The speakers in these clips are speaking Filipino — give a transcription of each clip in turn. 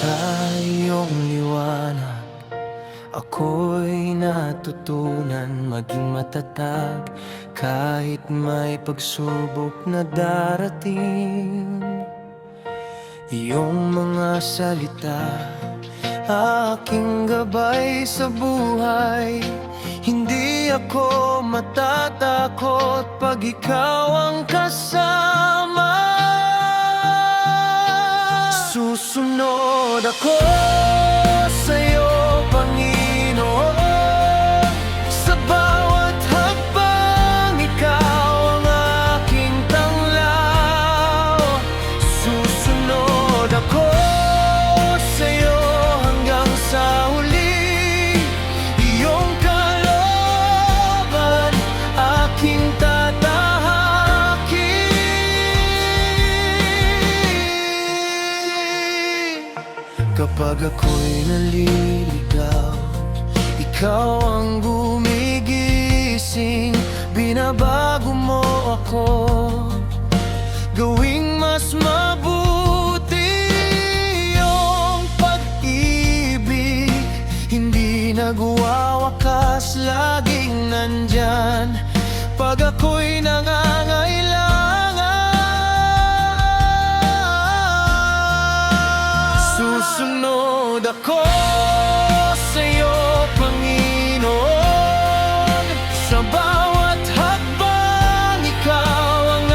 Sa iyong liwanag, ako'y natutunan maging matatag kahit may pagsubok na darating. Iyong mga salita, aking gabay sa buhay. Hindi ako matatakot pag ikaw ang kasama. Susunod ako sa'yo, Panginoon. Sa bawat hakbang, ikaw ang aking tanglaw. Susunod ako sa'yo hanggang sa huli. Iyong kalooban, aking kapag ako'y naliligaw, ikaw ang gumigising. Binabago mo ako, gawing mas mabuti. Iyong pag-ibig, hindi nagwawakas, laging nandyan pag ako'y nangangailangan. Susunod ako sa'yo, Panginoon. Sa bawat hakbang, ikaw ang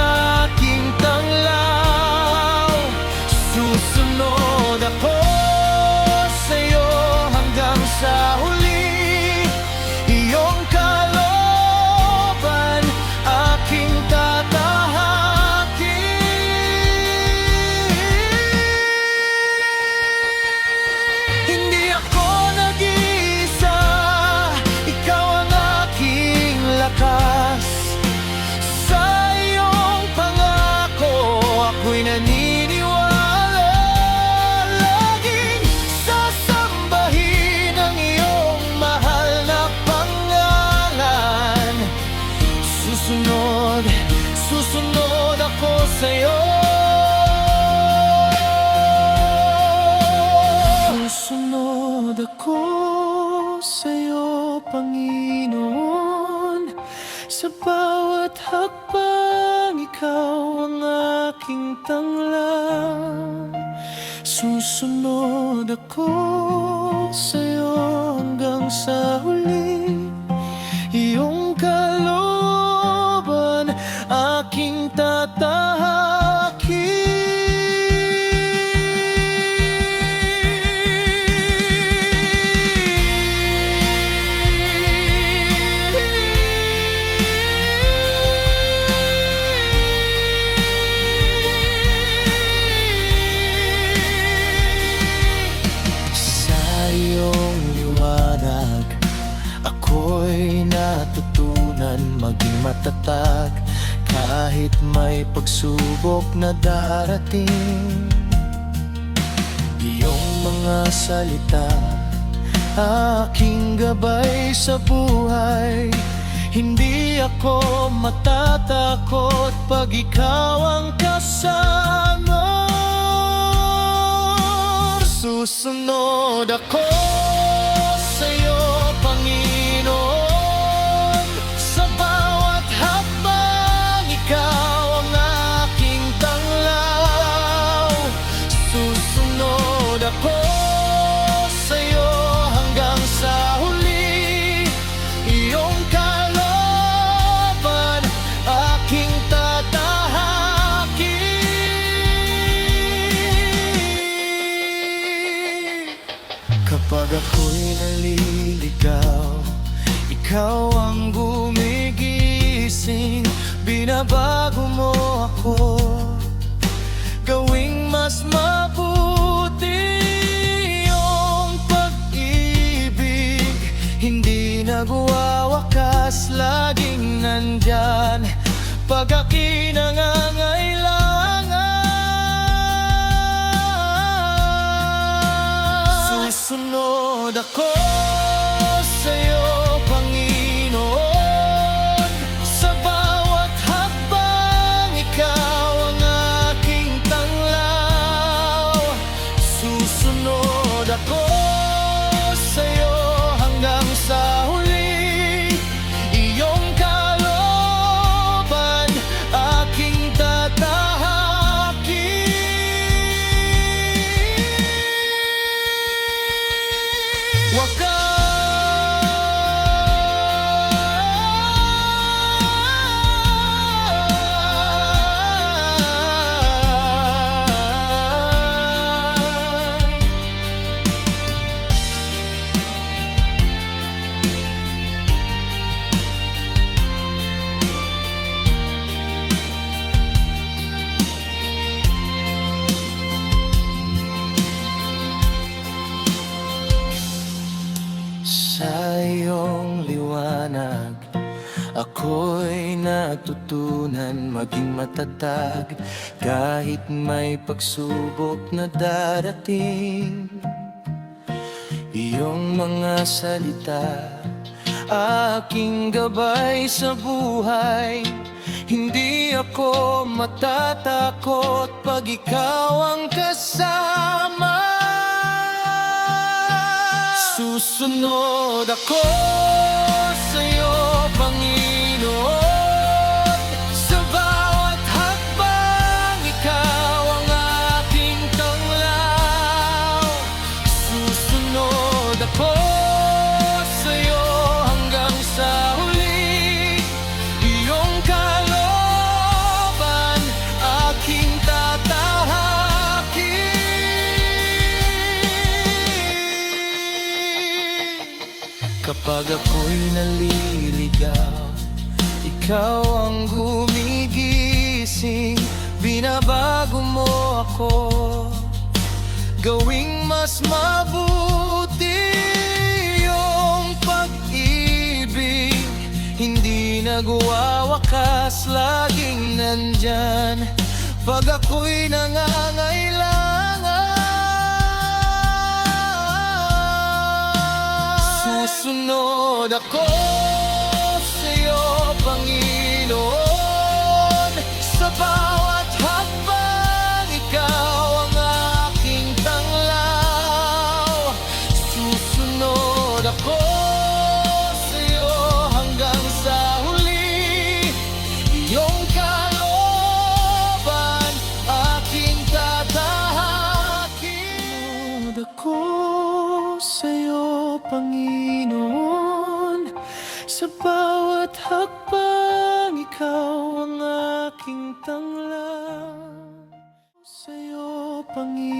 aking tanglaw. Susunod ako sa'yo hanggang sa huli. Iyong kalooban, aking naniniwala, laging sasambahin ang iyong mahal na pangalan. Susunod, susunod ako sa'yo. Susunod ako sa'yo, Panginoon. Sa bawat hakbang, ikaw ang aking tanglaw. Susunod ako sa'yo hanggang sa huli. Iyong kalooban, aking tatahakin. Ako'y natutunan maging matatag kahit may pagsubok na darating. Iyong mga salita, aking gabay sa buhay. Hindi ako matatakot pag ikaw ang kasama. Susunod ako sa'yo, Panginoon. Sa bawat hakbang, ikaw ang aking tanglaw. Susunod ako sa'yo hanggang sa huli. Iyong kalooban, aking tatahakin. Kapag ako'y naliligaw, ikaw ang gumigising. Binabago mo ako, gawing mas mabuti. Iyong pag-ibig, hindi nagwawakas, laging nandyan pag ako'y nangangailangan. Susunod ako sa'yo, Panginoon. Sa bawat hakbang, ikaw ang aking tanglaw. Susunod Susunod ako sa'yo hanggang sa huli. Iyong kalooban aking tatahakin. Sa iyong liwanag, ako'y natutunan maging matatag kahit may pagsubok na darating. Iyong mga salita, aking gabay sa buhay. Hindi ako matatakot pag ikaw ang kasama. Susunod ako sa'yo, Panginoon. Sa bawat hakbang, ikaw ang aking tanglaw. Susunod ako sa'yo hanggang sa huli. Iyong kalooban aking tatahakin. Kapag ako'y naliligaw, ikaw ang gumigising. Binabago mo ako, gawing mas mabuti. Iyong pag-ibig hindi nagwawakas, laging nandyan pag ako'y nangangailangan. Susunod ako sa'yo, Panginoon. Sa bawat hakbang, ikaw ang aking tanglaw. Susunod ako sa'yo hanggang sa huli. Iyong kalooban aking tatahakin. Susunod ako sa'yo, Panginoon. Sa bawat hakbang, ikaw ang aking tanglaw. Sa'yo, Panginoon.